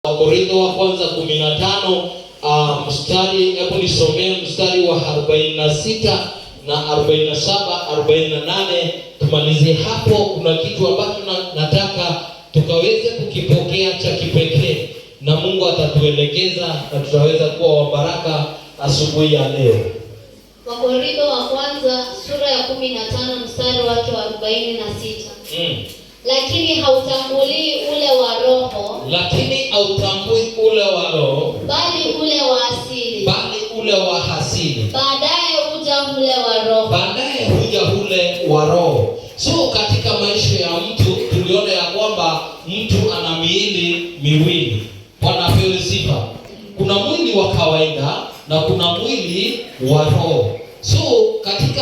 Wakorintho wa kwanza 15 mstari, hebu nisomee mstari wa 46 na 47, 48 tumalizie hapo. Kuna kitu ambacho nataka tukaweze kukipokea cha kipekee, na Mungu atatuelekeza na tutaweza kuwa wabaraka asubuhi ya leo. Wakorintho wa kwanza sura ya 15 mstari wake wa 46. Lakini hautambui ule wa roho, bali ule wa asili. Baadaye huja ule wa roho. So katika maisha ya mtu tuliona ya kwamba mtu ana miili miwili. Bwana apewe sifa. Kuna mwili wa kawaida na kuna mwili wa roho. So katika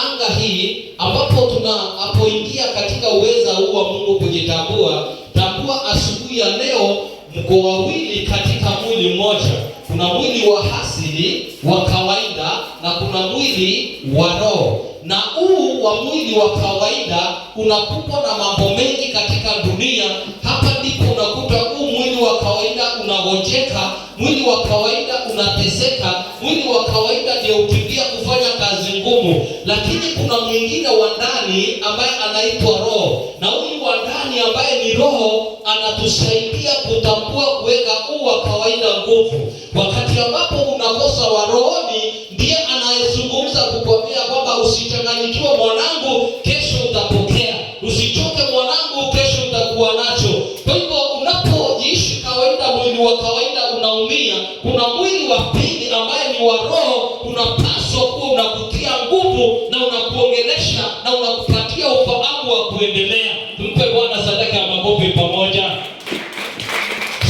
anga hii ambapo tunapoingia katika uweza huu wa Mungu kujitambua, tambua asubuhi ya leo mko wawili katika mwili mmoja. Kuna mwili wa asili wa kawaida na kuna mwili wa roho. Na huu wa mwili wa kawaida unakuwa na mambo mengi katika dunia. Hapa ndipo unakuta huu mwili wa kawaida unagonjeka, mwili wa kawaida unateseka, mwili wa kawaida ndio ukimbia kufanya kazi ngumu. Lakini kuna mwingine wa ndani ambaye anaitwa roho, na huyu wa ndani ambaye ni roho anatusaidia kutambua kuweka huu wa kawaida nguvu. Wakati ambapo unakosa wa rohoni, ndiye anayezungumza kukwambia kwamba usichanganyikiwe mwanangu, kesho utapokea. Usichoke mwanangu, kesho utakuwa nacho. Kwa hivyo unapoishi kawaida, mwili wa kawaida unaumia. Kuna mwili wa pili ambaye ni wa roho, unapaswa kuwa unakutia nguvu na unakuongelesha na unakupatia ufahamu wa kuendelea. Tumpe Bwana sadaka ya makofi pamoja.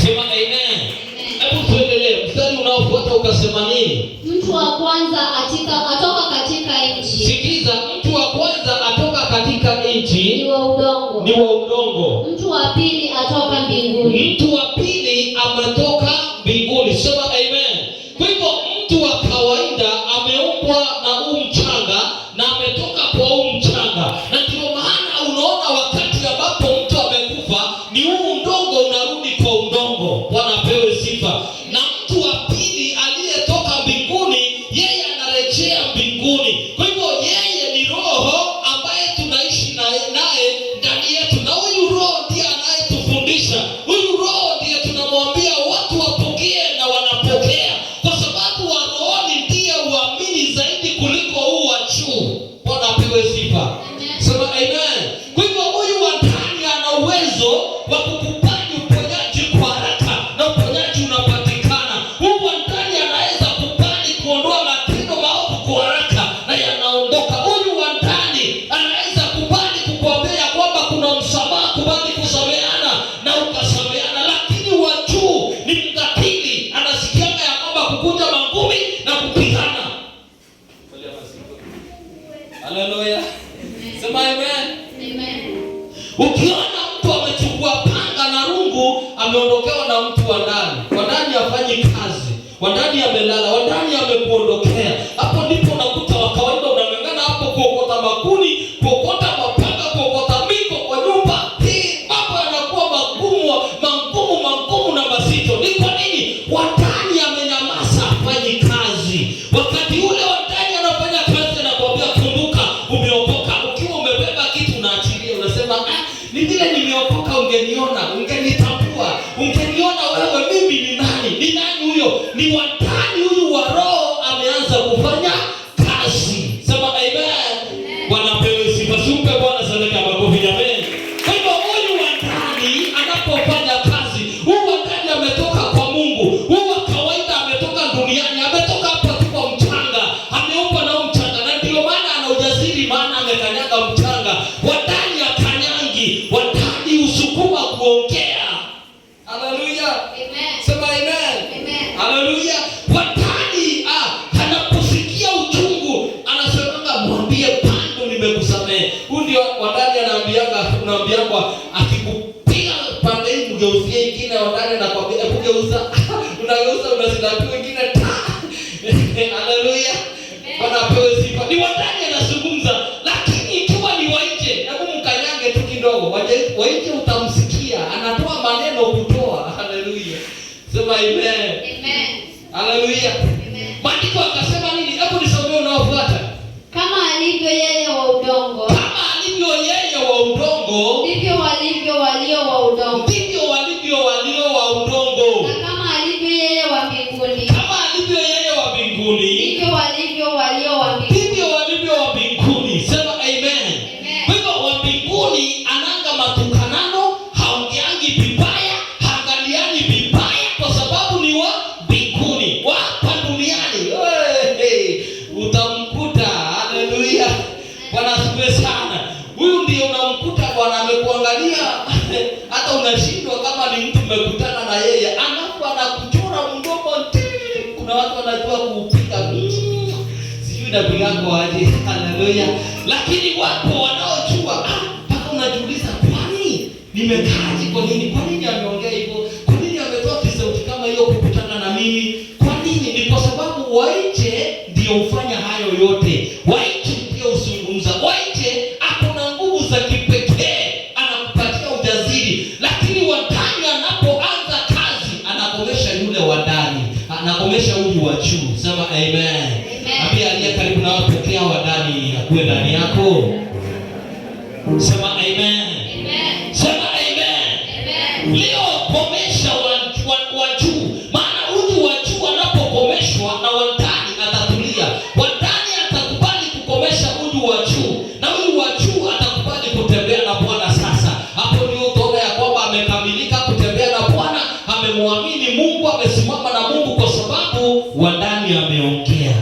Sema amen. Hebu tuendelee. Mstari unaofuata ukasema nini? Mtu wa kwanza atoka katika nchi. Sikiza, mtu wa kwanza atoka katika nchi, ni wa udongo. Mtu wa pili atoka mbinguni. Mtu wa pili ametoka mbinguni. Sema amen. Kwa hivyo mtu wa kawaida ameumbwa na huu mchanga na ametoka kwa huu mchanga. Na ndio maana unaona wakati ambapo mtu amekufa, ni huu udongo unarudi kwa udongo. Bwana apewe sifa. Na mtu wa pili aliyetoka mbinguni, yeye anarejea mbinguni. Kwa hivyo yeye ni roho ambaye tunaishi naye ndani yetu, na huyu roho ndiye anayetufundisha. Huyu roho ndiye tunamwambia watu wapokee na wanapokea, kwa sababu wa rohoni ndiye uamini zaidi kuliko huu wa juu. Bwana apewe sifa. Sema amen. Kwa hivyo huyu wa ndani ana uwezo wa kukubali uponyaji kwa haraka, na uponyaji unapatikana. Huyu wa ndani anaweza kubali kuondoa matendo maovu kwa haraka na yanaondoka. Huyu wa ndani anaweza kubali kukuambia kwamba kuna msamaha, kubali kusameheana na ukasameheana. Lakini wa juu ni mkatili, anasikianga ya kwamba kukunja mangumi na kupigana. Haleluya. Sema amen. Ukiona mtu amechukua panga na rungu, ameondokewa na mtu wa ndani. Wa ndani hafanyi kazi, wa ndani amelala, wa ndani amekuondokea. Hapo ndipo unakuta wa kawaida unang'ang'ana hapo kuokota makuni, kuokota mapanga, kuokota miko kwa nyumba. Hii mambo yanakuwa magumu na mazito. Ni kwa nini? Wa ndani amenyamaza, hafanyi kazi. Wakati ule wa ndani anafanya kazi, anakuambia kumbuka umeokoka. Ukiwa umebeba kitu unaachilia, unasema ni vile nimeokoka, ungeniona, ungenitambua, ungeniona wewe mimi ni nani? Ni nani huyo? Ni wa ndani. Huyu wa roho ameanza kufanya kazi. Sema amen. Bwana apewe sifa. Sumpe Bwana sadaka ya makofi jameni. Kwa hivyo huyu wa ndani anapofanya kazi, huyu wa ndani ametoka kwa Mungu. Huyu wa kawaida ametoka duniani, ametoka hapa tu kwa mchanga, ameumbwa na mchanga, na ndio maana ana ujasiri, maana amekanyaga mchanga. Wa ndani akanyangi, wa ndani usukuma kuongea. Haleluya. Amen. Sema amen. Amen. Haleluya. Wa ndani anaposikia uchungu, anasemanga mwambie bado nimekusamehe. Huyu ndio wa ndani anaambianga, unaambiangwa akikupiga pande hii mgeuzie ingine, wa ndani anakwambia kugeuza. Unageuza, unasinapia ingine. Haleluya. Bwana apewe sifa. Ni wa ndani anazungumza, lakini ikiwa ni wa nje, hebu mkanyange tu kidogo. Wa nje utamsikia, anatoa maneno kutoa. Haleluya. amen. Amen. Haleluya. Amen. Maandiko akasema nini? Hebu nisomee unaofuata. Kama alivyo yeye wa udongo, Kama alivyo yeye wa udongo, ndivyo walivyo walio wa udongo. ndivyo walivyo walio wa udongo. Na kama alivyo yeye wa mbinguni, Kama alivyo yeye wa mbinguni, ndivyo walivyo walio wa mbinguni. ndivyo walivyo wa mbinguni. Sema amen. Amen. Kwa hivyo wa mbinguni ananga matukanano, haongeangi vibaya, haangaliani vibaya kwa sababu ni wa mbinguni. Wa hapa duniani utamkuta, haleluya. Bwana asifiwe sana. Huyu ndio unamkuta Bwana amekuangalia hata unashindwa kama ni mtu umekutana na yeye, anapo anakuchora mdomo. Kuna watu wanajua kuupiga sijui na bilango aje, haleluya. Lakini wapo wanaojua mpaka unajiuliza, kwani nimekaaje? Kwa nini ameongea hivyo? Kwa nini ametoa sauti kama hiyo kukutana na mimi? Kwa nini? Ni kwa sababu waite ndio ufanya hayo yote. Waite ndio usungumza. Waite akona nguvu za kipekee, anakupatia ujasiri. Lakini wadani anapoanza kazi, anakomesha yule wadani, anakomesha huyu wa juu. Sema amen. Ambia aliye karibu na wapokea wadani akuwe ndani yako. Sema amen. Sema amen. Leo komesha wa juu, maana huyu wa juu anapokomeshwa na wadani atatulia. Wadani atakubali kukomesha huyu wa juu, na huyu wa juu atakubali kutembea na Bwana. Sasa hapo ndio utaona ya kwamba amekamilika kutembea na Bwana, amemwamini Mungu, amesimama na Mungu kwa sababu wadani ameongea.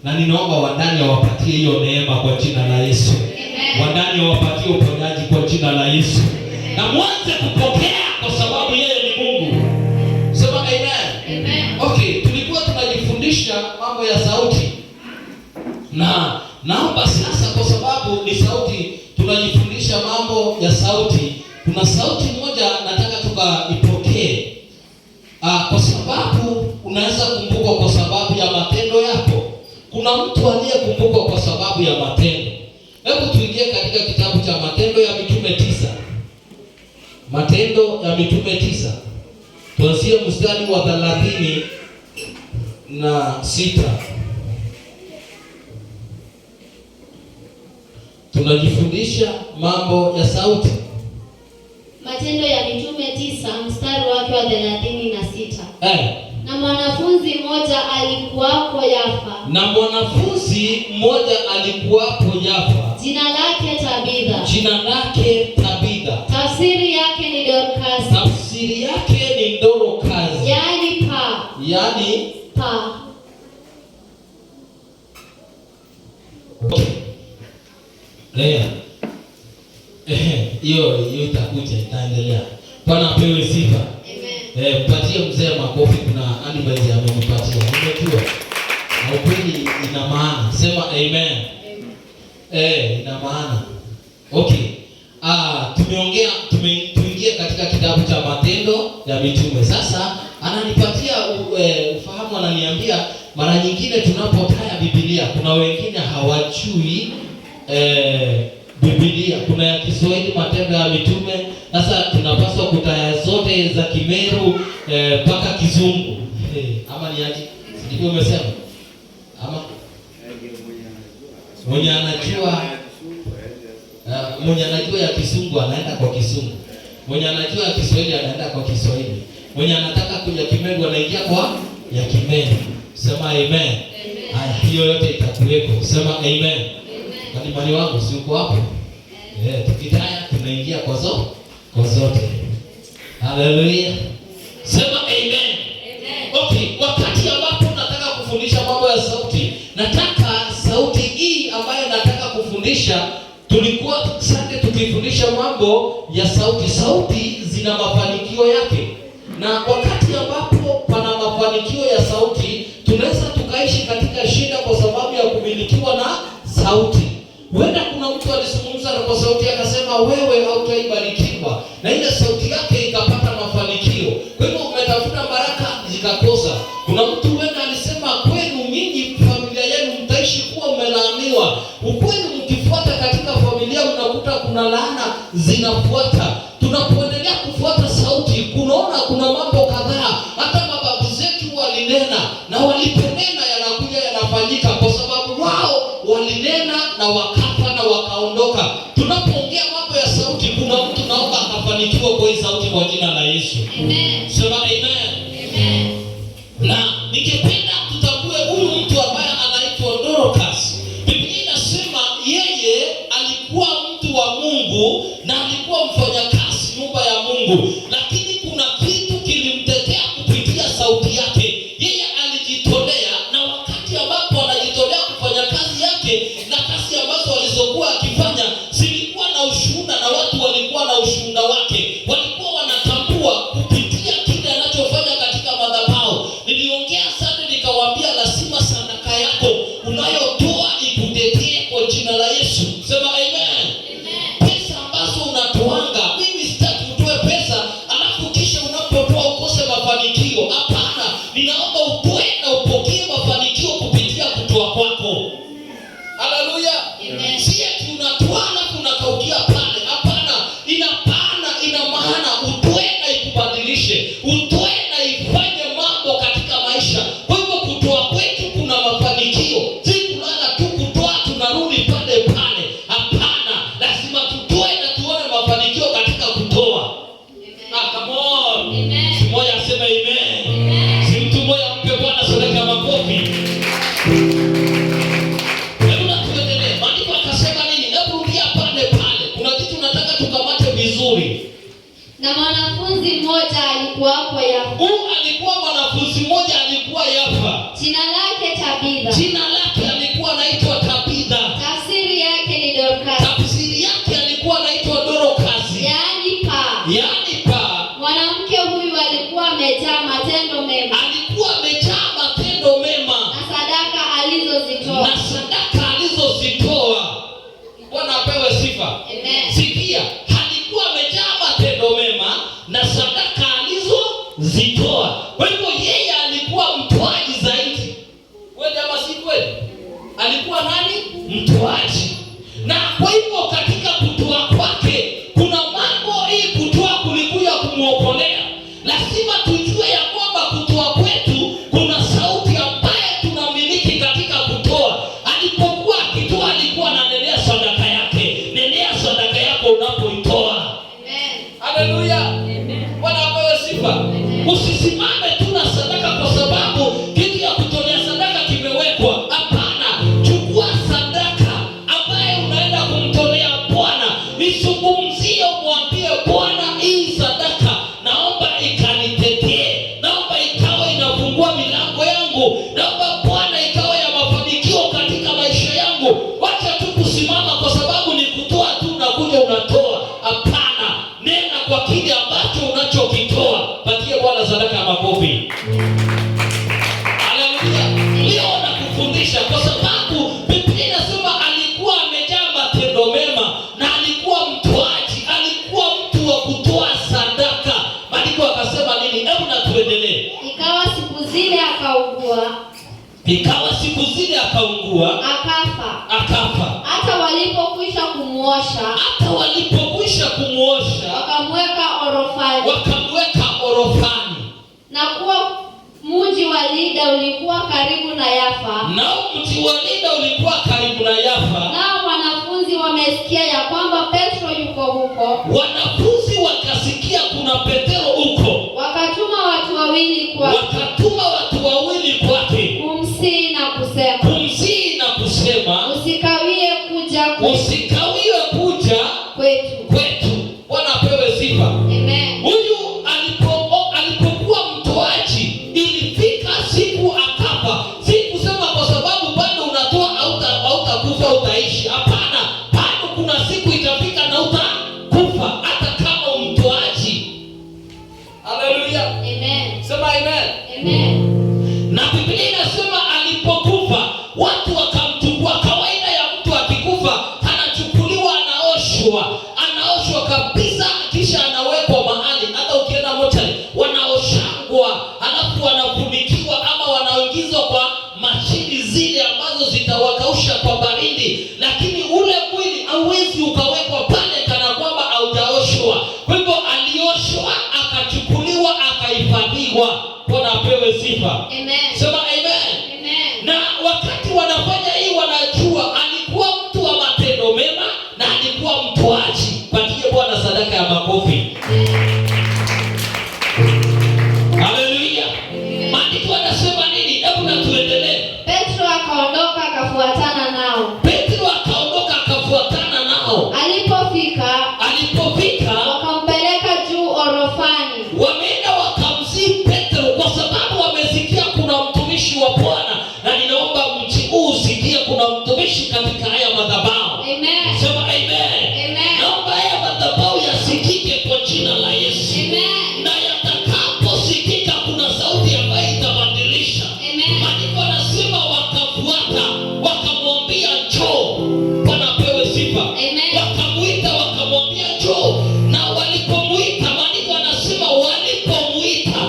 Na ninaomba wadani awapatie hiyo neema kwa jina la Yesu. Wadani awapatie uponyaji kwa jina la Yesu. Na mwanze kupokea kwa sababu yeye ni Mungu. Sema amen. Okay, tulikuwa tunajifundisha mambo ya sauti. Na naomba sasa, kwa sababu ni sauti, tunajifundisha mambo ya sauti. Kuna sauti moja nataka tukaipokee. Kwa sababu unaweza kumbukwa kwa sababu ya matendo yako. Kuna mtu aliyekumbukwa kwa sababu ya matendo. Hebu tuingie katika kitabu cha Matendo ya Mitume 9. Matendo ya Mitume 9. Tuanzie mstari wa 36. Tunajifundisha mambo ya sauti. Matendo ya Mitume 9 mstari wake wa 36. Na mwanafunzi mmoja alikuwapo Yafa. Na mwanafunzi mmoja alikuwapo Yafa. Jina lake Tabitha. Jina lake Tabitha. Tafsiri yake ni Dorcas. Tafsiri yake ni Dorcas. Yaani pa. Yaani pa. Hiyo itakuja, itaendelea. Bwana apewe sifa. Amen. Mpatie mzee makofi, kuna advice amenipatia. Umejua? Na ukweli ina maana. Sema amen. Ina maana. Okay. Tuingie katika kitabu cha Matendo ya Mitume. Sasa ananipatia ufahamu, ananiambia mara nyingine tunapotaya Biblia, kuna wengine hawajui Biblia. Kuna ya Kiswahili Matendo ya Mitume. Sasa tunapaswa kutaya zote za Kimeru mpaka Kizungu. Ama ni aje? Sijui umesema. Ama mwenye anajua ya Kizungu anaenda kwa Kizungu. Mwenye anajua ya Kiswahili anaenda kwa Kiswahili. Mwenye anataka kuja Kimeru anaingia kwa ya Kimeru. Sema amen. Haya, hiyo yote itakuwepo. Sema amen. Kanimani wangu si uko hapo? Tukitaya tunaingia kwa zote. Haleluya. Sema amen. Okay, wakati ambapo nataka kufundisha mambo ya sauti, nataka sauti hii ambayo nataka kufundisha, tulikuwa sasa tukifundisha mambo ya sauti. Sauti zina mafanikio yake. Na wakati ambapo pana mafanikio ya sauti, tunaweza tukaishi katika shida kwa sababu ya kumilikiwa na sauti. Huenda kuna mtu alizungumza na kwa sauti akasema wewe hautaibarikiwa, na ile sauti yake ikapata mafanikio. Kwa hivyo umetafuta baraka zikakosa. Kuna mtu huenda alisema kwenu nyinyi familia yenu mtaishi kuwa umelaaniwa. Ukweli mkifuata katika familia unakuta kuna laana zinafuata. Tunapoendelea kufuata sauti, kunaona kuna mambo kadhaa hata walinena, na waliponena yanakuja yanafanyika, kwa sababu wao walinena na wakafa na wakaondoka. Tunapoongea mambo ya sauti, kuna mtu naomba akafanikiwa kwa hii sauti kwa jina la Yesu. Amen. Sema amen. Amen. Na ningependa tutambue huyu mtu ambaye anaitwa Dorcas. Biblia inasema yeye alikuwa mtu wa Mungu na alikuwa mfanyakazi nyumba ya Mungu, lakini kuna kitu kilimtetea kupitia sauti yake. Yeye alijitolea, na wakati ambapo anajitolea kufanya kazi yake, na kazi ambazo alizokuwa akifanya zilikuwa na ushuhuda, na watu walikuwa na ushuhuda wake, walikuwa wanatambua kupitia kile anachofanya katika madhabahu. Niliongea sana nikawaambia, lazima sadaka yako unayotoa ikutetee kwa jina la Yesu. Sema amen. Pesa ambazo unatoanga, mimi sitaki utoe pesa alafu kisha unapotoa ukose mafanikio. Hapana, ninaomba utoe na upokee mafanikio kupitia kutoa kwako. Haleluya. Si eti unatoa alafu unakaukia pale. Hapana, ina maana utoe na ikubadilishe, utoe na ifanye mambo katika maisha. Kwa hivyo kutoa kwetu kuna mafanikio, si kulala tu kutoa tunarudi pale pale. Hapana, lazima tutoe na tuone mafanikio katika kutoa. Come on. Amen. Si moja asema amen. Si mtu moja mpe Bwana sadaka makofi. Hebu na tuendelee. Maandiko akasema nini? Hebu rudia pale pale. Kuna kitu nataka tukamate vizuri. Na mwanafunzi mmoja alikuwa hapo Yafa. Alikuwa mwanafunzi mmoja alikuwa Yafa. Jina lake Tabitha. Jina lake alikuwa anaitwa Tabitha. Tafsiri yake ni Dorcas. Tafsiri yake alikuwa anaitwa Dorcas. Yaani paa. Yaani paa. Mwanamke huyu alikuwa amejaa matendo mema. Alikuwa amejaa matendo mema. Na sadaka alizozitoa. Na sadaka alizozitoa. Bwana apewe sifa. Amen. Sikia, alikuwa amejaa matendo mema na sadaka alizozitoa. Kwa hivyo yeye alikuwa mtoaji zaidi. Kweli ama si kweli? Alikuwa nani? Mtoaji. Na kwa hivyo katika kutoa kwake kuna mambo, hii kutoa kulikuja kumuokolea. Lazima tujue ya kwamba kutoa kwetu kuna sauti ambaye tunamiliki katika kutoa. Alipokuwa akitoa alikuwa ananenea sadaka yake. Nenea sadaka yako unapoitoa. Amen. Haleluya. Amen. Bwana apewe sifa. Usisimame tu na sadaka kwa sababu kitu ya kutolea sadaka kimewekwa. Hapana, chukua sadaka ambaye unaenda kumtolea Bwana. Nisungumzie, mwambie Bwana, hii sadaka naomba ikanitetee. Naomba ikawa inafungua milango yangu. Naomba Bwana ikawa ya mafanikio katika maisha yangu. Wacha tu kusimama kwa sababu ni kutoa tu unakuja unatoa. Hapana, nena kwa kile ambacho unachokitoa. Patie Bwana sadaka ya makofi. Haleluya. Leo nakufundisha kwa sababu Biblia inasema alikuwa amejaa matendo mema na alikuwa mtoaji, alikuwa mtu wa kutoa sadaka. Maandiko akasema nini? Hebu na tuendelee. Ikawa siku zile akaugua, Akafa. hata walipokwisha kumuosha wakamweka orofani. Na kuwa mji wa Lida ulikuwa karibu na Yafa. Nao wanafunzi wamesikia ya kwamba Petro yuko huko. Wanafunzi wakasikia kuna Petero huko. Wakatuma watu wawili kwake. Kumsihi na kusema, usikawie kuja kwetu. Bwana apewe sifa. Amen. Huyu alipokuwa mtoaji, ilifika siku akafa. Si kusema kwa sababu bado unatoa hautakufa utaishi. Hapana, bado kuna siku itafika na utakufa hata kama mtoaji. Haleluya. Amen. Sema amen. Amen. Na Biblia inasema alipokufa watu wakamchukua. Kawaida ya mtu akikufa anachukuliwa, anaoshwa kabisa, kisha anawekwa mahali. Hata ukienda mochari wanaoshangwa, alafu wanafunikiwa ama wanaingizwa kwa mashini zile ambazo zitawakausha kwa baridi, lakini ule mwili hauwezi ukawekwa pale kana kwamba haujaoshwa. Kwa hivyo alioshwa, akachukuliwa, akahifadhiwa. kuachiliwa. Bwana apewe sifa. Amen. Sema amen. Amen. Na wakati wanafanya hii wanajua alikuwa mtu wa matendo mema na alikuwa mtoaji. Patie Bwana sadaka ya makofi. Haleluya. Maandiko yanasema nini? Hebu na tuendelee. Petro akaondoka akafuatana nao. Petro akaondoka akafuatana nao. Alipofika wakampeleka juu orofani. Wameenda wakamsihi Petro kwa sababu wamesikia kuna mtumishi wa Bwana, na ninaomba mji huu usikie kuna mtumishi katika haya madhabahu. Amen. Sema amen. Amen. Naomba haya madhabahu yasikike kwa jina la Yesu. Amen. Na yatakaposikika kuna sauti ambayo itabadilisha. Amen. Maandiko yanasema wakafuata, wakamwambia njoo. Bwana apewe sifa. Amen. Wakamuita wakamwambia njoo. Na walipomuita, maandiko yanasema walipomuita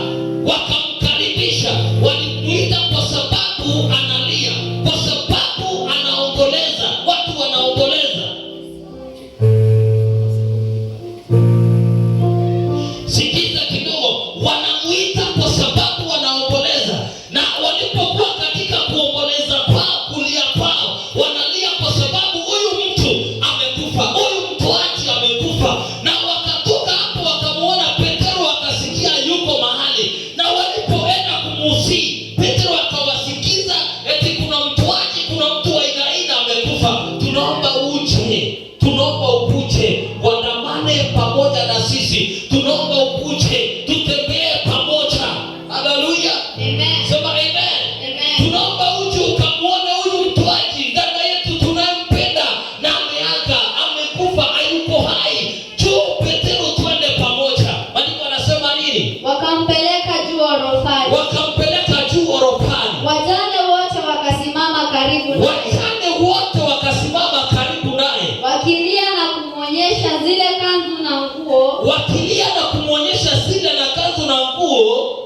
wakamkaribisha. Walimuita kwa sababu analia, kwa sababu anaomboleza. Watu wanaomboleza. Sikiza kidogo, wanamuita kwa sababu wanaomboleza. Na walipokuwa katika kuomboleza kwao, kulia kwao, wanalia kwa sababu huyu mtu amekufa, huyu mtoaji amekufa. Na wakatoka hapo wakamuona Petro, wakasikia yuko mahali, na walipoenda kumusihi Petro akawasikiza eti kuna mtoaji, kuna mtu wa aina aina amekufa. Tunaomba uje, tunaomba ukuje, waandamane pamoja na sisi. Tunaomba ukuje, tutembee pamoja. Haleluya. Amen. Sema amen. Amen. Tunaomba uje ukamwone huyu mtoaji, dada yetu tunampenda na ameaga, amekufa, hayuko hai. Njoo Petro, twende pamoja. Maandiko yanasema nini? Wakampeleka juu orofani. Wakampeleka juu orofani. Wajane wote wakasimama karibu naye, Wajane wote wakasimama karibu naye, wakilia na kumwonyesha zile kanzu na nguo wakilia na kumwonyesha zile na kanzu na nguo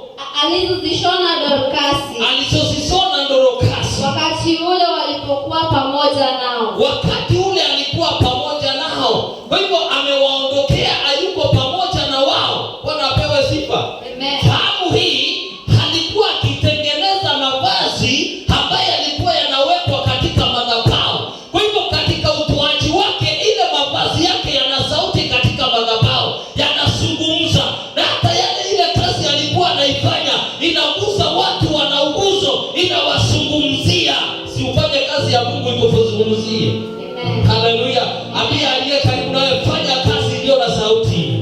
alizozishona Dorkasi alizozisona Dorkasi. wakati ule walipokuwa pamoja nao. Wakati ule alikuwa pamoja nao. Kwa hivyo amewaondokea, hayuko pamoja na wao. Bwana apewe sifa. Amen. Fahamu hii, alikuwa akitengeneza mavazi ambayo yalikuwa yanawekwa katika madhabahu. Kwa hivyo katika utoaji wake, ile mavazi yake yana sauti katika madhabahu, yanazungumza. Na hata yale ile kazi alikuwa anaifanya inagusa watu, wanauguzo, inawazungumzia. Si ufanye kazi ya Mungu ikuzungumzie. Amen. Haleluya. Ambia aliye karibu nawe, fanya kazi iliyo na sauti.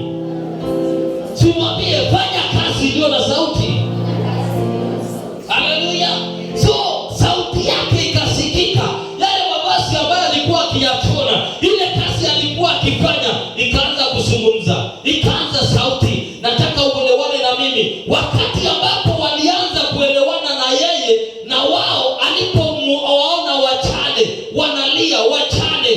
Simwambie fanya kazi iliyo na sauti. Haleluya. So sauti yake ikasikika. Yale mavazi ambayo alikuwa akiyachona, ile kazi alikuwa akifanya, ikaanza kuzungumza, ikaanza sauti. Nataka uelewane na mimi, wakati ambapo walianza kuelewana na yeye na wao, alipowaona wachane wanalia, wachane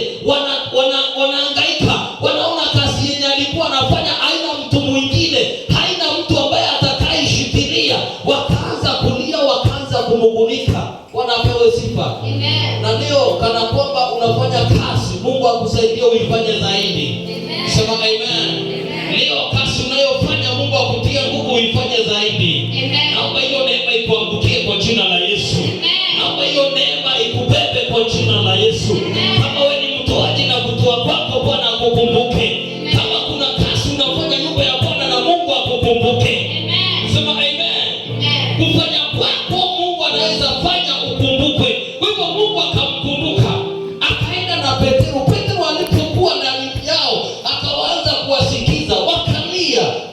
wanahangaika, wanaona kazi yenye alikuwa anafanya haina mtu mwingine, haina mtu ambaye atakayeshikilia, wakaanza kulia, wakaanza kumugunika. Wanapewa sifa. Amen. Na leo kana kwamba unafanya kazi, Mungu akusaidie uifanye zaidi. Amen. Sema amen. Leo kazi unayofanya, Mungu akutie nguvu uifanye zaidi. Amen. Naomba hiyo neema ikuangukie kwa jina la Yesu. Amen. Naomba hiyo neema ikubebe kwa jina la Yesu. Amen. Kama wewe ni mtoaji na kutoa kwako, Bwana akukumbuke. Kama kuna kazi unafanya nyumba ya Bwana, na Mungu akukumbuke. Amen. Sema amen. Amen. Kufanya kwako Mungu anaweza fanya ukumbukwe. Kwa hivyo Mungu akamkumbuka, akaenda na Petro. Petro alipokuwa ndani yao, akaanza kuwasikiza,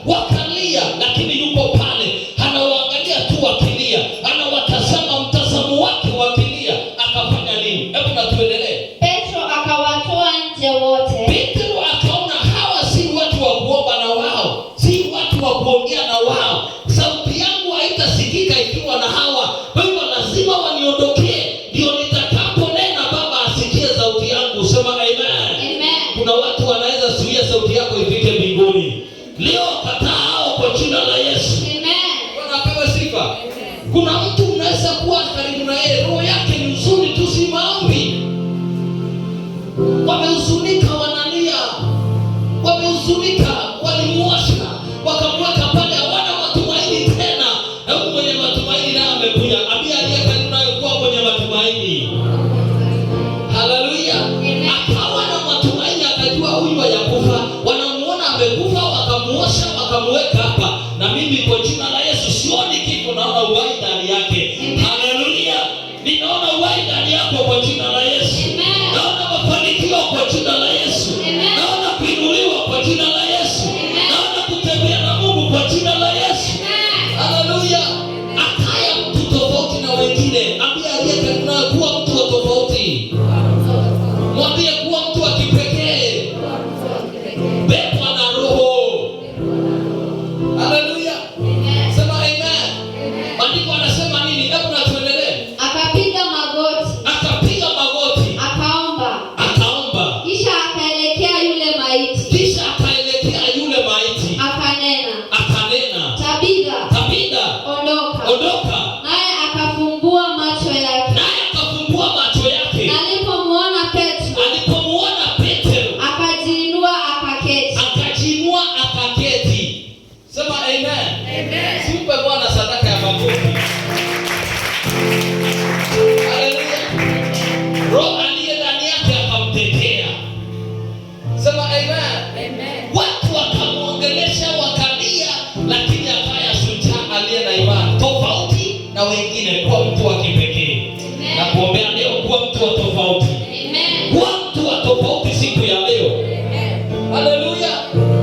wakalia, lakini yuko pale anawaangalia tu wakilia, anawatazama mtazamo wake wakilia. Akafanya nini? Hebu na tuendelee. Petro akawatoa nje wote. Petro akaona hawa si watu wa kuomba na wao, si watu wa kuongea na wao. Sauti yangu haitasikika ikiwa na hawa. Kwa hivyo lazima waniondokee, ndio nitakaponena Baba asikie sauti yangu. Sema amen. Amen. Kuna watu wanaweza zuia sauti yako ifike mbinguni. Leo kataa hao kwa jina la Yesu. Amen. Wanapewa sifa. Kuna mtu unaweza kuwa karibu na yeye, roho yake ni huzuni tu, si maombi. Wamehuzunika, wanalia, wamehuzunika, walimuosha wakamweka pale, hawana matumaini tena. aliye na imani tofauti na wengine, kuwa mtu wa kipekee. Na kuombea leo kuwa mtu wa tofauti. Amen. Kuwa mtu wa tofauti siku ya leo. Amen. Haleluya.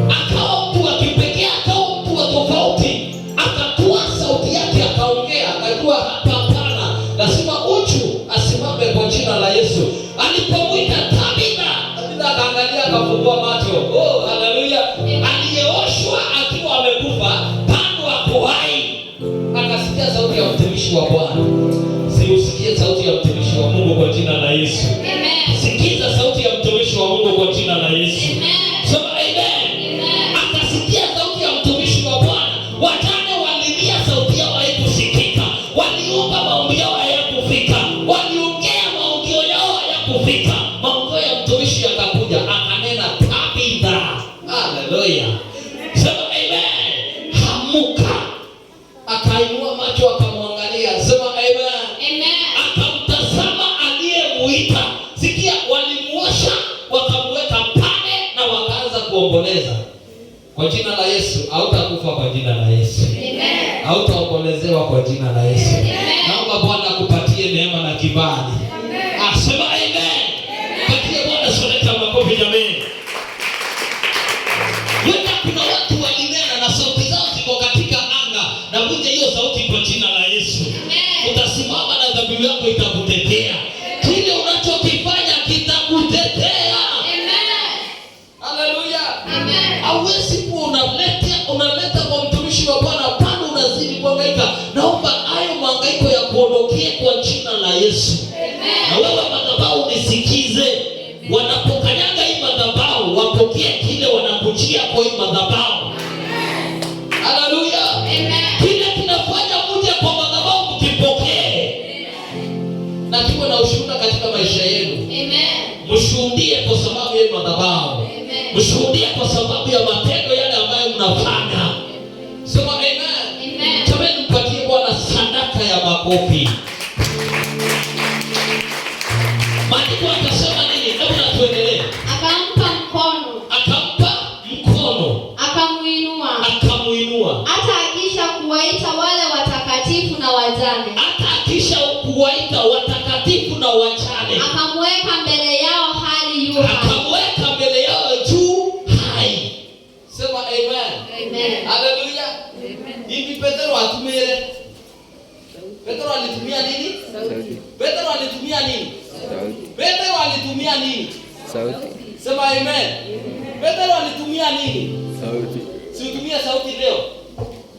Akawa mtu wa kipekee, akawa mtu wa tofauti. Akatoa sauti yake akaongea, akajua hapana, lazima uchu asimame kwa jina la Yesu. Alipomwita Tabitha, Tabitha akaangalia akafungua macho. Oh, haleluya. Aliyeoshwa akiwa amekufa bado ako hai. Akasikia sauti ya mtumishi wa Bwana. Usikie sauti ya mtumishi wa Mungu kwa jina la Yesu. Amen. Sikiza sauti ya mtumishi wa Mungu kwa jina la Yesu. Amen. Sema amen. Amen. Akasikia sauti ya mtumishi wa Bwana. Wajane walilia, sauti yao haikusikika. Waliomba, maombi yao hayakufika. Waliongea, maongeo yao hayakufika. Maongeo ya mtumishi yakakuja, akanena Tabitha. Haleluya. Sema amen. Hamuka. Akainua macho akamwangalia. Sema amen. Akamtazama aliyemuita. Sikia, walimuosha wakamweka pale na wakaanza kuomboleza. Kwa jina la Yesu, hautakufa kwa jina la Yesu. Amen. Hautaombolezewa kwa jina la Yesu. Amen. Naomba Bwana akupatie neema na kibali. Amen. Asema amen. Patie Bwana soleta makofi jamani. Wenda kuna watu walinena na sauti zao ziko katika anga, na vunja hiyo sauti kwa jina la Yesu. Amen. Utasimama na dhabihu yako itakutetea. Kile unachokifanya kitakutetea. Amen. Haleluya. Amen. Hauwezi kuwa unaleta kwa mtumishi wa Bwana bado unazidi kuhangaika. Naomba hayo mahangaiko ya kuondokea kwa jina la Yesu. Amen. Na wewe madhabahu nisikize. Wanapokanyaga hii madhabahu, wapokee kile wanakujia kwa hii madhabahu. Amen. Haleluya. Amen. Kile kinafanya mje kwa madhabahu mkipokee. Na kiwe na ushuhuda katika maisha yenu. Amen. Mshuhudie kwa sababu ya madhabahu. Amen. Mshuhudie kwa sababu ya matendo yale ambayo mnafanya. Sema amen. Amen. Jamani, mpatie Bwana sadaka ya makofi. Maandiko akasema nini? Hebu na tuendelee. Akampa mkono. Akamuinua. Hata akisha kuwaita wale watakatifu na wajane. Akamweka mbele yao hali yu hai. Akamweka mbele yao juu hai. Sema amen. Amen. Haleluya. Amen. Hivi Petro atumie. Petro alitumia nini? Sauti. Petro alitumia nini? Sauti. Petro alitumia nini? Sauti. Sema amen. Amen. Petro alitumia nini? Sauti. Si utumie sauti leo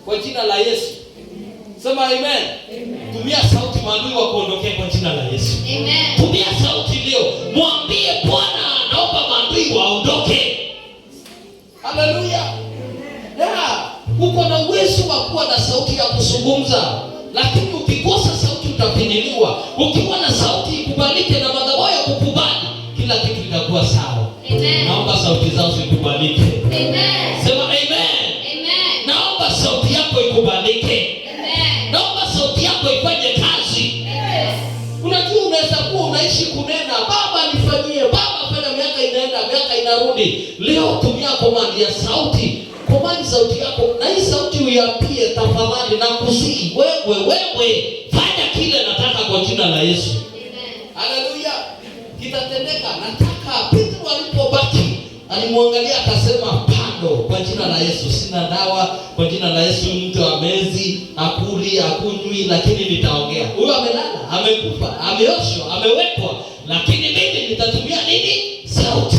kwa jina la Yesu. Sema amen. Amen. Tumia sauti maadui wa kuondokea kwa jina la Yesu. Amen. Tumia sauti leo. Mwambie Bwana naomba maadui waondoke. Haleluya. Uko na uwezo wa kuwa na sauti ya kuzungumza, lakini ukikosa sauti utafinyiliwa. Ukiwa na sauti ikubalike na madhabahu ya kukubali, kila kitu kitakuwa sawa. Amen. Naomba sauti zao zikubalike. Amen. Sema amen. Amen. Naomba sauti yako ikubalike. Amen. Naomba sauti yako ifanye kazi. Amen. Unajua unaweza kuwa unaishi kunena, Baba nifanyie, Baba fanya, miaka inaenda, miaka inarudi. Leo tumia komandi ya sauti. Komandi sauti yako, na hii sauti uiambie tafadhali na kusii, wewe fanya kile nataka kwa jina la Yesu. Amen. Haleluya. Kitatendeka. Nataka Petro alipobaki alimwangalia akasema pando kwa jina la Yesu. Sina dawa kwa jina la Yesu, mtu amezi akuli akunywi, lakini nitaongea. Huyo amelala, amekufa, ameoshwa, amewekwa, lakini mimi nitatumia nini? Sauti.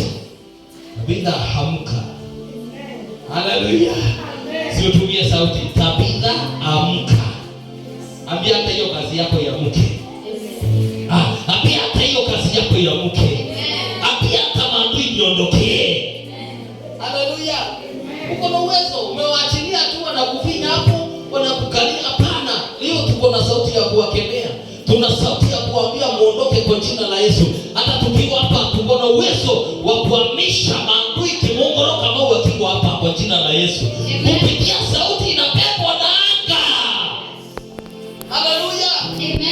Tabitha hamka. Haleluya. Siutumie sauti. Tabitha amka. Ambia hata hiyo kazi yako ya mke. Ambia hata hiyo kazi yako ya mke. Ambia hata maadui niondokee. Haleluya. Uko na uwezo, umewaachilia tu wanakufinya hapo, wanakukalia. Hapana. Leo tuko na sauti ya kuwakemea. Tuna sauti ya kuambia muondoke kwa jina la Yesu. Hata tukiwa hapa tuko na uwezo wa kuhamisha maadui kimongoro kama wakiwa hapa kwa jina la Yesu. Kupitia sauti inabebwa na anga. Haleluya. Amen.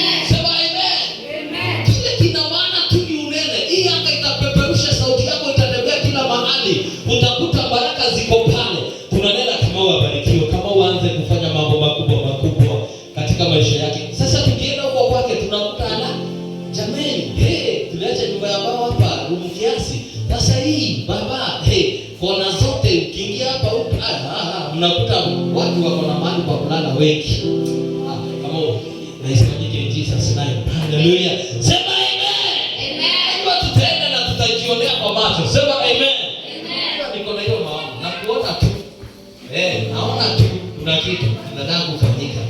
maisha yake. Sasa tukienda huko kwake tunakuta jamani, tuliacha nyumba ya baba hapa rumu kiasi. Sasa hii baba, kona zote ukiingia hapa huko mnakuta watu wako na mahali pa kulala wengi. Kama naisifanyike Jesus name. Hallelujah. Sema amen. Amen. Tutaenda na tutajionea kwa macho. Sema amen. Amen. Niko na hiyo maono na kuona tu. Naona tu kuna kitu kinataka kufanyika.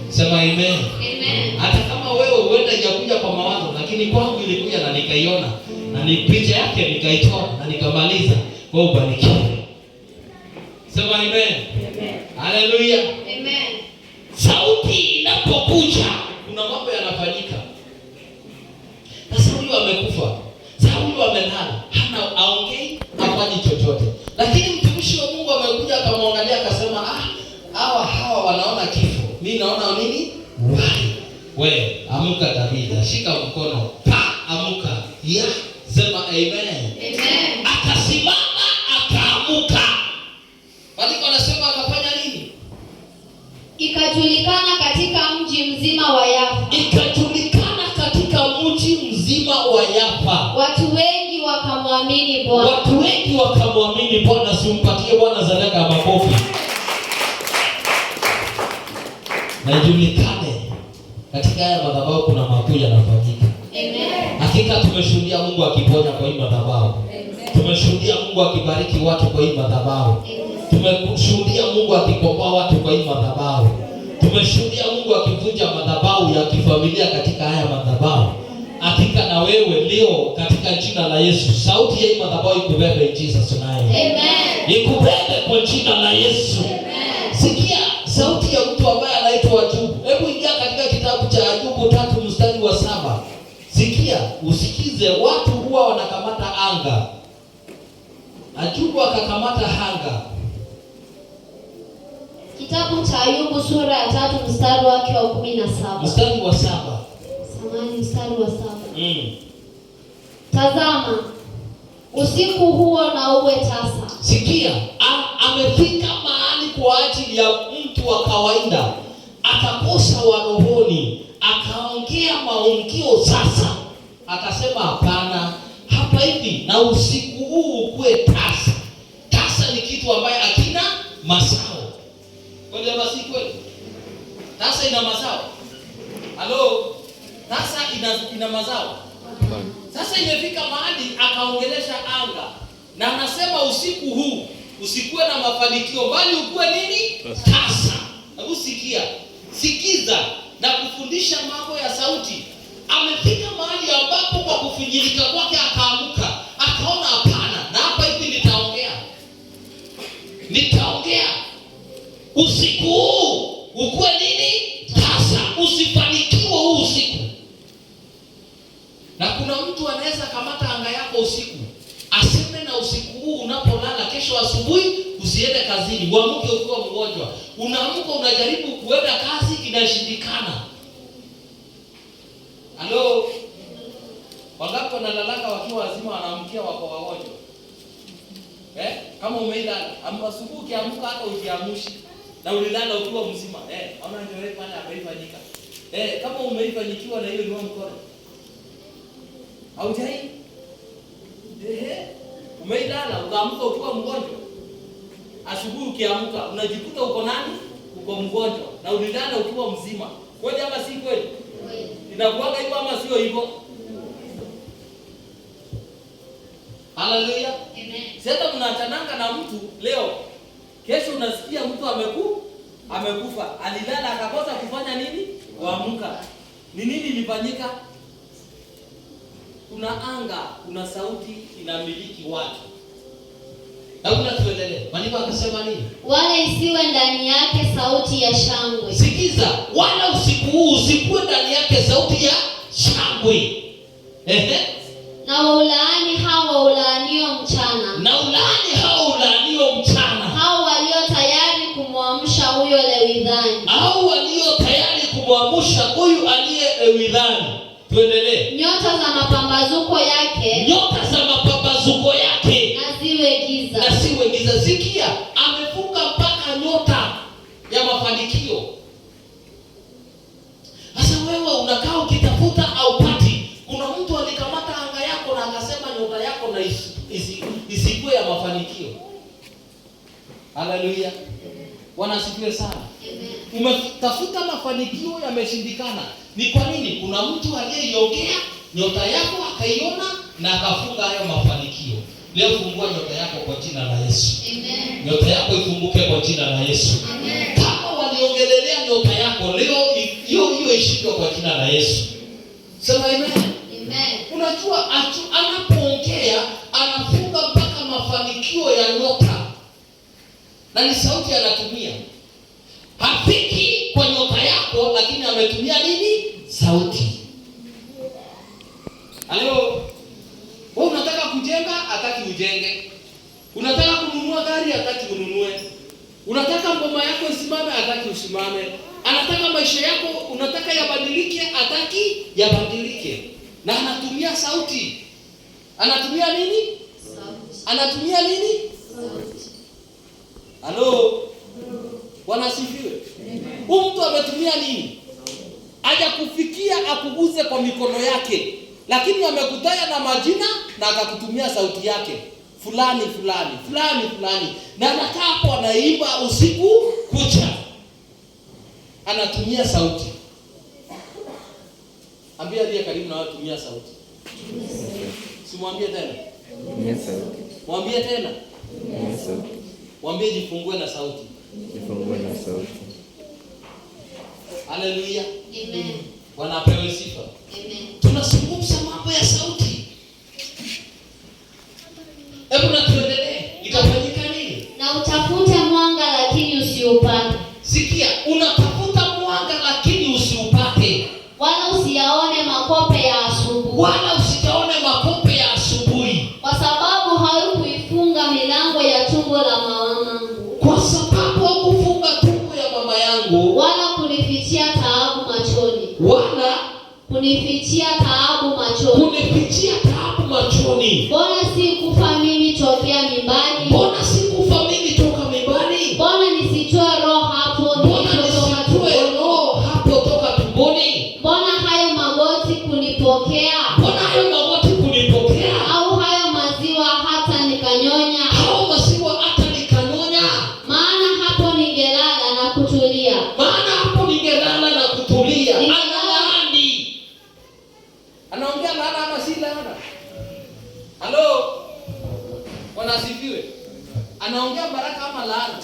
Sema amen. Amen. Hata kama wewe huenda hujakuja kwa mawazo, lakini kwangu ilikuja na nikaiona na ni picha yake nikaitoa na nikamaliza. Kwa ubarikiwe. Sema amen. Amen. Hallelujah. Amen. Sauti inapokuja kuna mambo yanafanyika. Sasa huyu amekufa. Sasa huyu amelala. Hana aongei, hafanyi chochote. Lakini mtumishi wa Mungu amekuja akamwangalia akasema, hawa wanaona kifo. Mimi naona nini? Uhai. Wewe amka Davida, shika mkono. Amka. Sema amen. Amen. Akasimama akaamuka. Maandiko anasema akafanya nini? Ikajulikana katika mji mzima wa Yafa. Ikajulikana katika mji mzima wa Yafa. Watu wengi wakamwamini Bwana. Watu wengi wakamwamini Bwana. Simpatie Bwana sadaka ya makofi. Na ijulikane katika haya madhabahu kuna makuu yanafanyika. Amen. Hakika tumeshuhudia Mungu akiponya kwa hii madhabahu. Amen. Tumeshuhudia Mungu akibariki watu kwa hii madhabahu. Tumeshuhudia Mungu akikomboa watu kwa hii madhabahu. Tumeshuhudia Mungu akivunja madhabahu ya kifamilia katika haya madhabahu. Hakika na wewe leo katika jina la Yesu, sauti ya hii madhabahu ikubebe in Jesus name. Amen. Ikubebe kwa jina la Yesu. Amen. Sikia sauti ya mtu ambaye anaitwa Ayubu. Hebu ingia katika kitabu cha Ayubu 3:7. Sikia, usikize. Watu huwa wanakamata anga. Ayubu akakamata anga. Kitabu cha Ayubu sura ya 3 mstari wake wa 17. Mstari wa 7. Samahani, mstari wa 7. Tazama, usiku huo na uwe tasa. Sikia, amefika mahali kwa ajili ya mtu wa kawaida, akakosa wa rohoni, akaongea maongeo sasa. Akasema hapana, hapa hivi na usiku huu ukue tasa. Tasa ni kitu ambaye hakina mazao. Kweli ama si kweli? Tasa ina mazao. Halo? Tasa ina mazao. Sasa imefika mahali akaongelesha anga. Na anasema usiku huu usikuwe na mafanikio bali ukue nini? Tasa. Hebu sikia. Sikiza na kufundisha mambo ya sauti. Amefika mahali ambapo kwa kufinyilika kwake akaamuka. Akaona hapana, na hapa hivi nitaongea. Usiku huu ukue nini? Tasa. Usifanikiwe huu usiku. Na kuna mtu anaweza kamata anga yako usiku, aseme na usiku huu unapolala, kesho asubuhi usiende kazini, uamke ukiwa mgonjwa. Unaamka unajaribu kuenda kazi, inashindikana. Halo? Wangapi wanalalaka wakiwa wazima wanaamkia wako wagonjwa? Kama umelala, asubuhi ukiamka hata ukiamushi na ulilala ukiwa mzima, ona ndio pale ameifanyika. Kama umeifanyikiwa na hiyo ni mkono. Haujai? Umelala ukaamka ukiwa mgonjwa. Asubuhi ukiamka unajikuta uko nani? Uko mgonjwa na ulilala ukiwa mzima. Kweli ama si kweli? Kweli. Inakuwa hivyo ama sio hivyo? Hallelujah. Amen. Sasa mnachananga na mtu leo. Kesho unasikia mtu amekufa. Alilala akakosa kufanya nini? Kuamka. Ni nini ilifanyika? Kuna anga, kuna sauti inamiliki watu. Hebu tuendelee. Maandiko akasema nini? Wala isiwe ndani yake sauti ya shangwe. Sikiza, wala usiku huu usikuwe ndani yake sauti ya shangwe. Na waulaani hao waulaanio mchana. Na ulaani hao ulaanio mchana. Hao walio tayari kumwamsha huyo lewidhani. Hao walio tayari kumwamsha huyu aliye lewidhani. Tuendelee. Nyota za mapambazuko yake. Nyota za mapambazuko yake. Na ziwe giza. Na siwe giza. Sikia, amefunga mpaka nyota ya mafanikio. ukitafuta haupati. Kuna mtu alikamata anga yako na akasema nyota yako na isikuwe ya mafanikio. Haleluya. Bwana asifiwe sana. Umetafuta mafanikio yameshindikana. Ni kwa nini? Kuna mtu aliyeiongea nyota yako akaiona na akafunga hayo mafanikio. Leo fungua nyota yako kwa jina la Yesu. Amen. Nyota yako ifunguke kwa jina la Yesu. Amen. Kama waliongelelea nyota yako leo hiyo ishindwe kwa jina la Yesu. Sema amen. Amen. Unajua anapoongea anafunga mpaka mafanikio ya nyota. Na ni sauti anatumia. Hafiki kwa nyota yako lakini ametumia nini? Sauti. Halo. Wewe unataka kujenga, hataki ujenge. Unataka kununua gari, hataki ununue. Unataka ngoma yako isimame, hataki usimame. Anataka maisha yako unataka yabadilike, hataki yabadilike. Na anatumia sauti. Anatumia nini? Sauti. Anatumia nini? Sauti. Halo. Bwana asifiwe. Huyu mtu ametumia nini? Haja kufikia akuguze kwa mikono yake. Lakini amekutaya na majina na akakutumia sauti yake. Fulani fulani, fulani fulani. Na anakaa hapo anaimba usiku kucha. Anatumia sauti. Ambia aliye karibu na wewe tumia sauti. Simwambie tena. Tumia sauti. Mwambie tena. Tumia sauti. Mwambie jifungue na sauti. Jifungue na sauti. Haleluya. Amen. Bwana apewe sifa. Amen. Tunazungumza mambo ya sauti. Hebu na tuendelee. Itafanyika nini? Na utafute mwanga lakini usiupate. Sikia, unatafuta mwanga lakini usiupate. Wala usiyaone makope ya asubuhi. Wala usiyaone makope ya asubuhi. Kwa sababu haukuifunga milango ya tumbo la mamangu. Kwa sababu hukufunga tumbo ya mama yangu. Wala kunifichia taabu machoni. Wala kunifichia taabu machoni. Kunifichia taabu machoni. Mbona sikufa mimi tokea mimbani? Mbona sikufa mimi toka mimbani? Mbona nisitoe roho hapo toka tumboni? Mbona hayo magoti kunipokea? Mbona hayo magoti kunipokea? Au hayo maziwa hata nikanyonya? Hao maziwa hata nikanyonya? Maana hapo ningelala na kutulia. Maana hapo ningelala na kutulia. Analaani. Anaongea laana ama si laana? Halo? Bwana asifiwe. Anaongea baraka ama laana?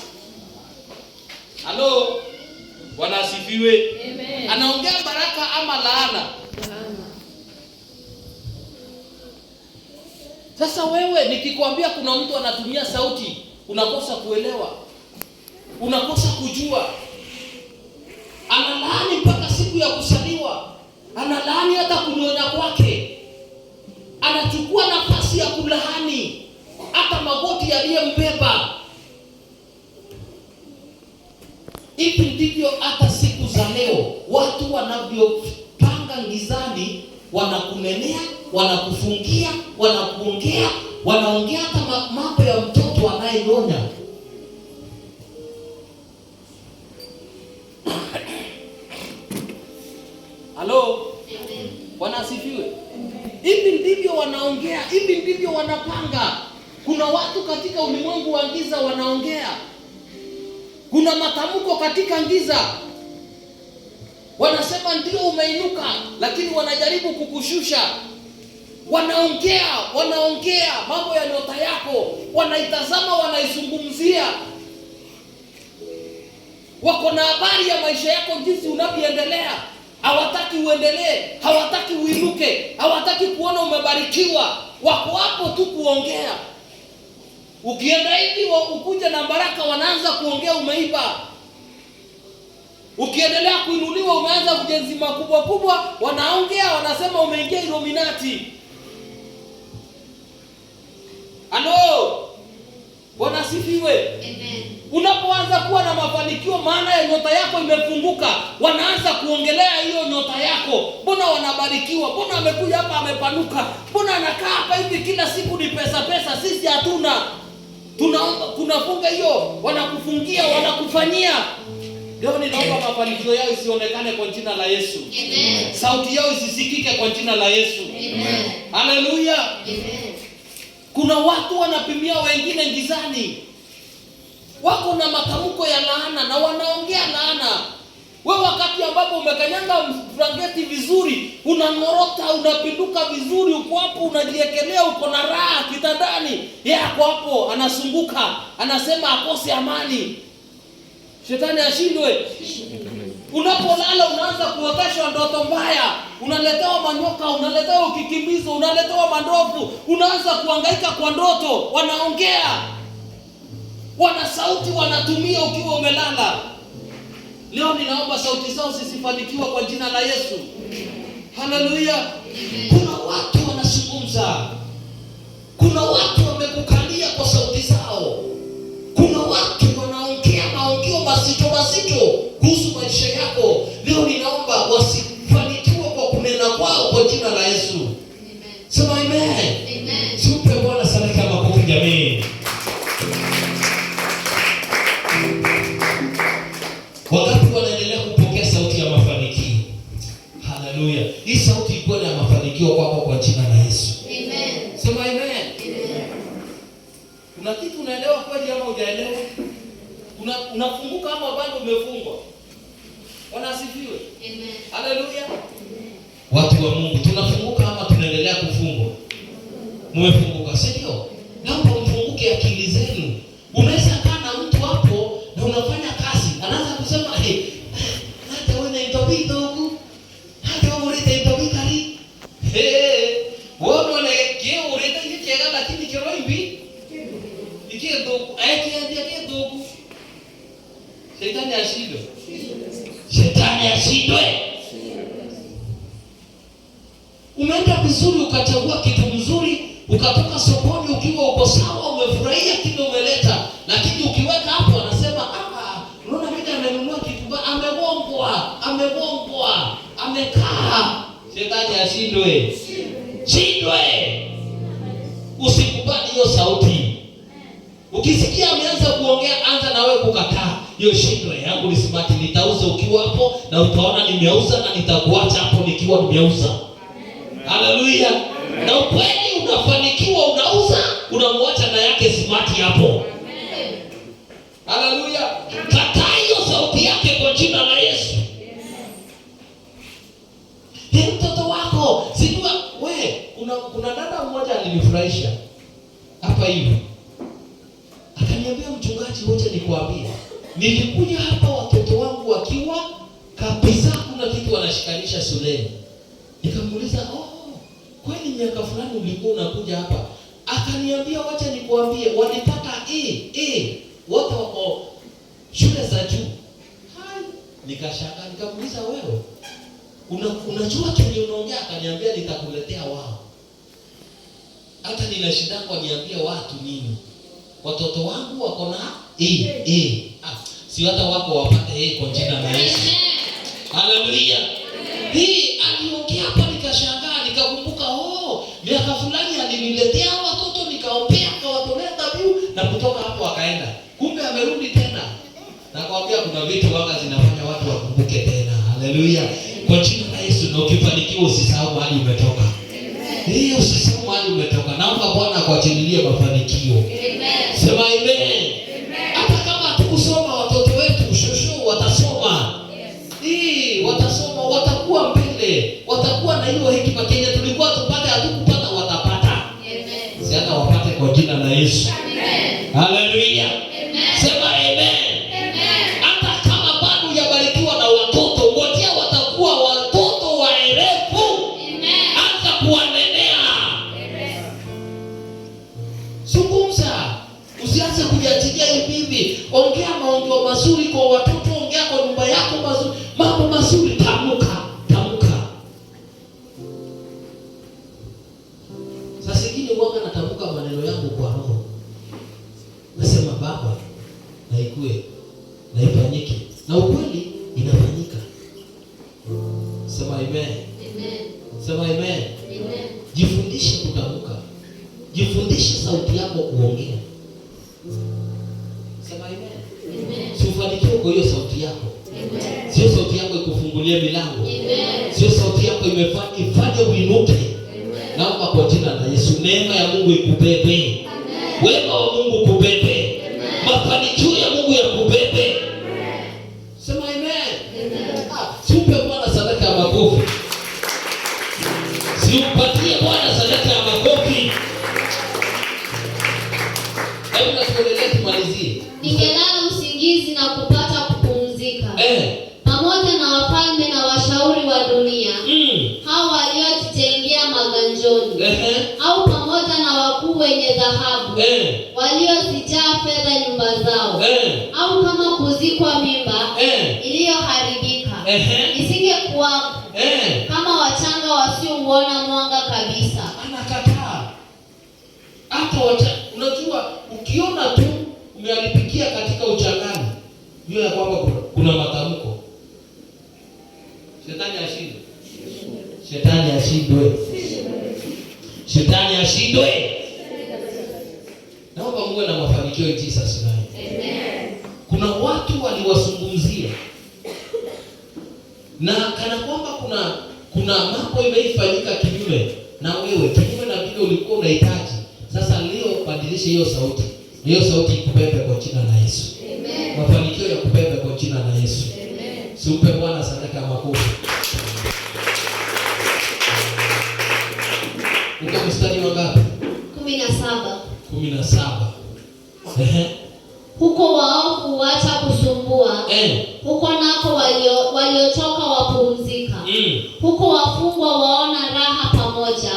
Halo? Bwana asifiwe. Amen. Anaongea baraka ama laana? Sasa wewe nikikwambia kuna mtu anatumia sauti, unakosa kuelewa. Unakosa kujua. Analaani mpaka siku ya kusaliwa. Analaani hata kunyonya kwake. Anachukua nafasi ya kulaani hata magoti yaliyembeba. Hivi ndivyo hata siku za leo watu wanavyopanga gizani, wanakunenea, wanakufungia, wanakuongea, wanaongea hata mambo ya mtoto anayenyonya. Halo? Bwana asifiwe. Hivi ndivyo wanaongea, hivi ndivyo wanapanga. Kuna watu katika ulimwengu wa giza wanaongea. Kuna matamko katika giza. Wanasema ndio umeinuka, lakini wanajaribu kukushusha. Wanaongea mambo ya nyota yako, wanaitazama, wanaizungumzia. Wako na habari ya maisha yako jinsi unavyoendelea. Hawataki uendelee, hawataki uinuke, hawataki kuona umebarikiwa. Wako hapo tu kuongea. Ukienda hivi ukuje na baraka, wanaanza kuongea umeiba. Ukiendelea kuinuliwa, umeanza ujenzi makubwa kubwa, wanaongea, wanasema umeingia Illuminati. Halo? Bwana asifiwe. Amen. Unapoanza kuwa na mafanikio, maana ya nyota yako imefunguka, wanaanza kuongelea hiyo nyota yako. Mbona wanabarikiwa? Mbona amekuja hapa amepanuka? Mbona anakaa hapa hivi kila siku ni pesa? Sisi hatuna. Tunaomba, kunafunga hiyo, wanakufungia, wanakufanyia. Leo ninaomba mafanikio yao isionekane kwa jina la Yesu. Amen. Sauti yao isisikike kwa jina la Yesu. Amen. Haleluya. Amen. Kuna watu wanapimia wengine gizani. Wako na matamko ya laana na wanaongea laana. Wewe wakati ambapo umekanyanga blanketi vizuri, unangorota, unapinduka vizuri, uko hapo unajiekelea, uko na raha kitandani. Yeye ako hapo anasunguka, anasema akose amani. Shetani ashindwe. Unapolala unaanza kuoteshwa ndoto mbaya, unaletewa manyoka, unaletewa ukikimbizo, unaletewa mandovu, unaanza kuhangaika kwa ndoto, wanaongea. Wana sauti wanatumia ukiwa umelala. Leo ninaomba sauti zao zisifanikiwe kwa jina la Yesu. Haleluya. Kuna watu wanazungumza. Kuna watu wamekukalia kwa sauti zao. Kuna watu wanaongea maongeo mazito kuhusu maisha yako. Leo ninaomba wasifanikiwe kwa kunena kwao kwa jina la Yesu. Amen. Sema amen. Amen. Tupe Bwana sadaka ya makofi jamii. Wakati wanaendelea kupokea sauti ya mafanikio. Haleluya. Hii sauti ikuwe ya mafanikio kwako kwa jina la Yesu. Amen. Sema amen. Amen. Kuna kitu unaelewa kweli ama hujaelewa? Unafunguka ama bado umefungwa? Wanasifiwe. Amen. Haleluya. Watu wa Mungu, tunafunguka ama tunaendelea kufungwa? Mmefunguka, si ndio? Naomba mfunguke akili zenu. Unaweza kaa na mtu hapo na unafanya kazi, anaanza kusema hata wewe ndio ndogo. Hata wewe ndio ndogo kali. Wewe unakeo ureta kichega lakini kero hivi. Ikie ndogo, ndiye ndogo. Shetani ashindwe. Shetani ashindwe. Umeenda vizuri ukachagua kitu mzuri, ukatoka sokoni ukiwa uko sawa, umefurahia kile umeleta, lakini ukiweka hapo anasema unaona mimi amenunua kitu amegongwa, amekaa. Shetani ashindwe. Shindwe. Usikubali hiyo sauti. Ukisikia ameanza kuongea, anza na wewe kukataa. Hiyo shindwe yangu ni smart, nitauza ukiwa hapo na utaona nimeuza na nitakuacha hapo nikiwa nimeuza. Haleluya. Na ukweli unafanikiwa unauza, unamwacha na yake smart hapo. Haleluya. Kataa hiyo sauti yake kwa jina la Yesu. Ni mtoto wako, sijua kuna dada mmoja alinifurahisha hapa hivi. Akaniambia, mchungaji, wote nikwambie, nilikuja hapa watoto wangu wakiwa kabisa kuna kitu wanashikanisha shuleni. Nikamuuliza, kwani miaka fulani ulikuwa unakuja hapa? Akaniambia, wacha nikwambie, walipata wote wako shule za juu. Nikashangaa, nikamuuliza, wewe unajua kile unaongea? Akaniambia, nitakuletea wao. Hata nina shida kwa niambie watu nini? Watoto wangu wako na si hata wako wapate kwa jina la Yesu. Haleluya. Hii aliongea hapa, nikashangaa, nikakumbuka miaka fulani aliniletea watoto, nikaombea, akawatolea dhabihu na kutoka hapo akaenda. Kumbe amerudi tena. Nakwambia kuna vitu wanga zinafanya watu wakumbuke tena. Haleluya. Kwa jina la Yesu, na ukifanikiwa usisahau mahali umetoka. Usisahau mahali umetoka. Naomba Bwana akuachilie mafanikio. Amen. Sema amen. Hata kama hatukusoma, watoto wetu shosho watasoma. Watasoma, watakuwa mbele, watakuwa na hiyo hekima Kenya tulikuwa tupate, hatukupata watapata. Amen. Si hata wapate kwa jina la Yesu. Amen. Haleluya. Sema amen. Hata kama bado hujabarikiwa na watoto, ngojea watakuwa watoto waerefu. Anza kuwanenea. Zungumza. Usianze kujiachilia hivi. Ongea maongeo mazuri kwa watoto, ongea kwa nyumba yako mazuri. Mambo mazuri, tamka. Sasa ingine uanga natamka maneno yangu kwa roho. Nasema Baba, na ikue, na ifanyike. Na ukweli inafanyika. Sema amen. Sema amen. Jifundishe kutamka. Jifundishe sauti yako kuongea. Sema amen. Usifanikiwe kwa hiyo sauti yako. Sio sauti yako ikufungulie milango. Sio sauti yako ifanye uinuke. Naomba kwa jina la Yesu, neema ya Mungu ikubebe. Wema wa Mungu kubebe. Mafanikio ya Mungu yakubebe. Sema amen. Siupe Bwana sadaka ya makofi. Siupatie Bwana sadaka ya makofi. Hebu tuendelee tumalizie. Ningelala usingizi na kupata kupumzika. Pamoja na wafalme na washauri wa dunia. Hao waliojitengea maganjoni. Au pamoja na wakuu wenye dhahabu. Waliozijaa fedha nyumba zao. Au kama kuzikwa mimba iliyoharibika. Isingekuwa kama wachanga wasiouona mwanga kabisa. Anakataa. Hata unajua ukiona tu umeharibikia katika uchangani, hiyo ya kwamba kuna matamko. Shetani ashindwe. Shetani ashindwe. Shetani ashindwe. Naomba muwe na mafanikio in Jesus name. Amen. Kuna watu waliwazungumzia na kana kwamba kuna mambo imeifanyika kinyume na wewe, kinyume na vile ulikuwa unahitaji. Sasa leo badilisha hiyo sauti. Hiyo sauti ikubebe kwa jina la Yesu. Amen. Mafanikio ya kubebe kwa jina la Yesu. Amen. Siupe Bwana sadaka ya makofi. Uko mstari wa ngapi? 17. 17. Huko waovu huacha kusumbua. Huko nako waliochoka wapumzika. Huko wafungwa waona raha pamoja.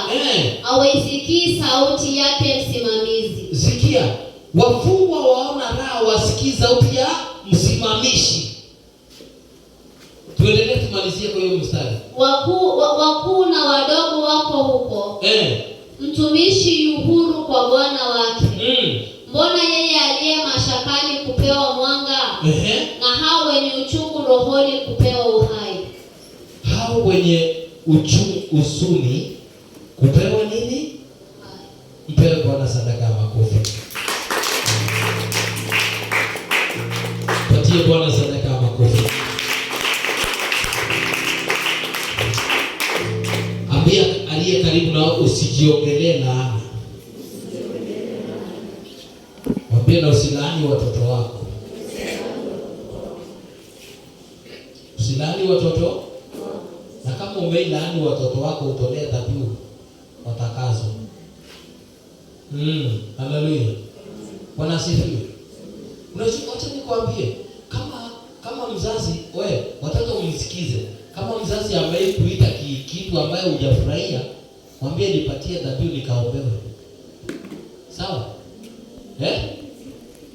Hawaisikii sauti yake msimamizi. Sikia, wafungwa waona raha, wasikii sauti ya msimamishi. Tuendelee tumalizie kwa hiyo mstari. Wakuu na wadogo wako huko. Mtumishi yuhuru kwa bwana wake. Mbona yeye aliye mashakani kupewa mwanga? Na hao wenye uchungu rohoni kupewa uhai. Hao wenye usuni kupewa nini? Mpewe Bwana sadaka ya makofi. Patie Bwana sadaka ya makofi. Ambia aliye karibu na usijiongelee laana. Mwambie na usilaani watoto wako. Usilaani watoto. Na kama umeilaani watoto wako, utolee dhabihu watakazo. Haleluya. Bwana asifiwe. Unachukua, acha nikwambie, kama mzazi, watoto umsikize. Kama mzazi ambaye kuita kitu ambaye hujafurahia, mwambie nipatie dhabihu nikaombewe. Sawa?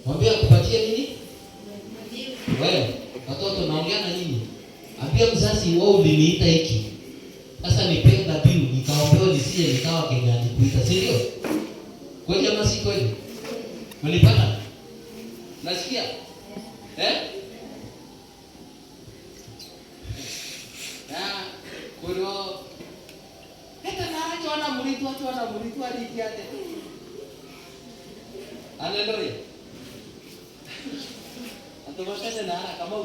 Mwambie akupatie nini? Watoto naongea na nini? Ambia mzazi, wewe uliniita hiki. Sasa nipe dhabihu nikaombewe, nisije nikawa Kenya nikuita, si ndio? Kweli ama si kweli? Mlipata? Nasikia? Kulo hata na wana muritu hadi kiate. Haleluya. Atawasha na kama